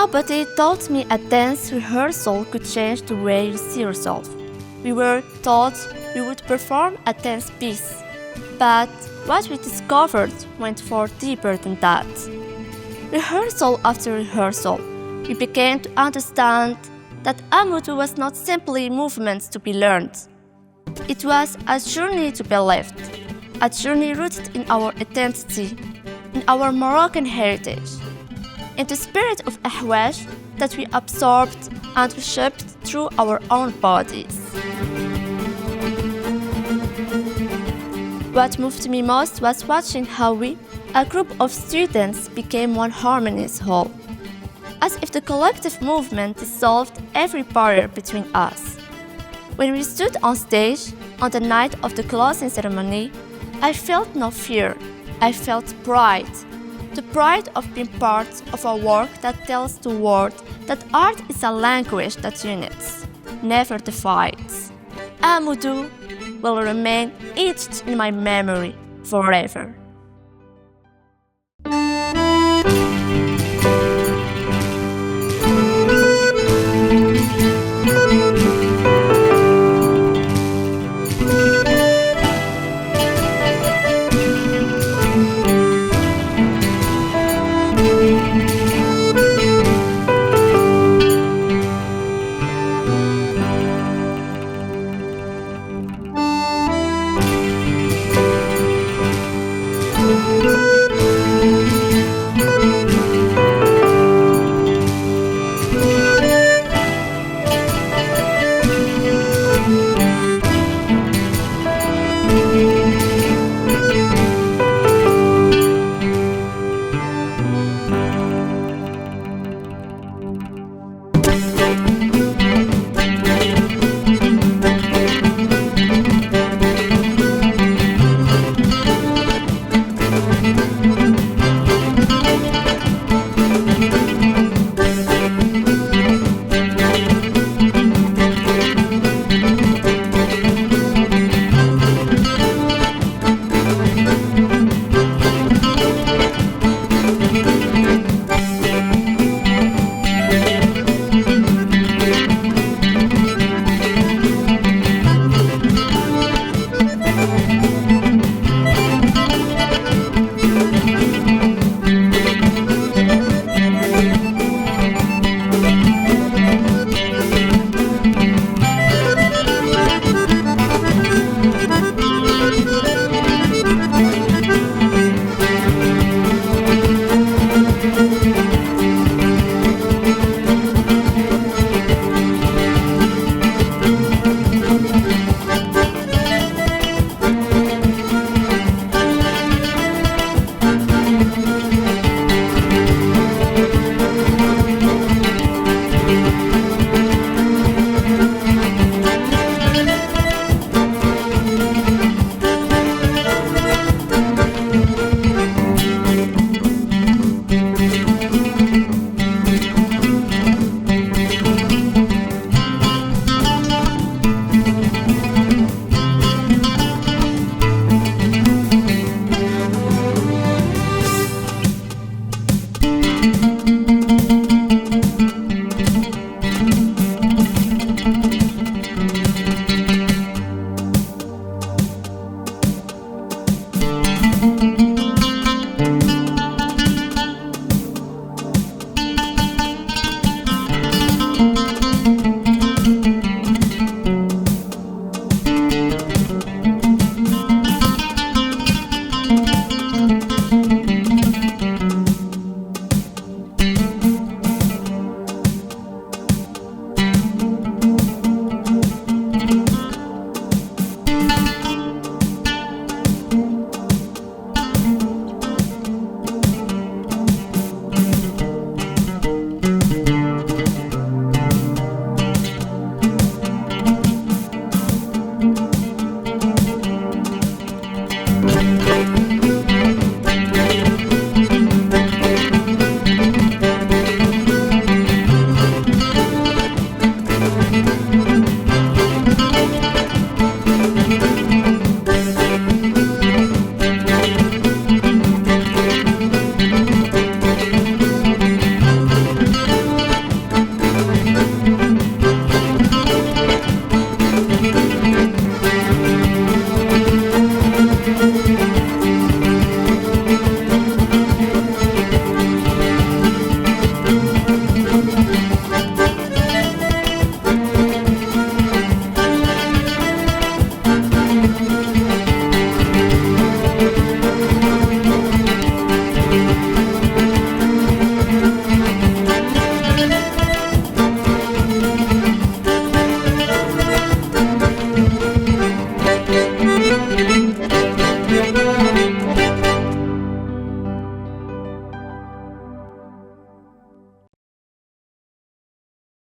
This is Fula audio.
Nobody told me a dance rehearsal could change the way you see yourself. We were taught we would perform a dance piece, but what we discovered went far deeper than that. Rehearsal after rehearsal, we began to understand that Amuddu was not simply movements to be learned. It was a journey to be lived, a journey rooted in our identity, in our Moroccan heritage, in the spirit of Ahwach that we absorbed and shaped through our own bodies. What moved me most was watching how we, a group of students, became one harmonious whole, as if the collective movement dissolved every barrier between us. When we stood on stage on the night of the closing ceremony, I felt no fear, I felt pride. The pride of being part of a work that tells the world that art is a language that unites, never divides. Amuddu will remain etched in my memory forever.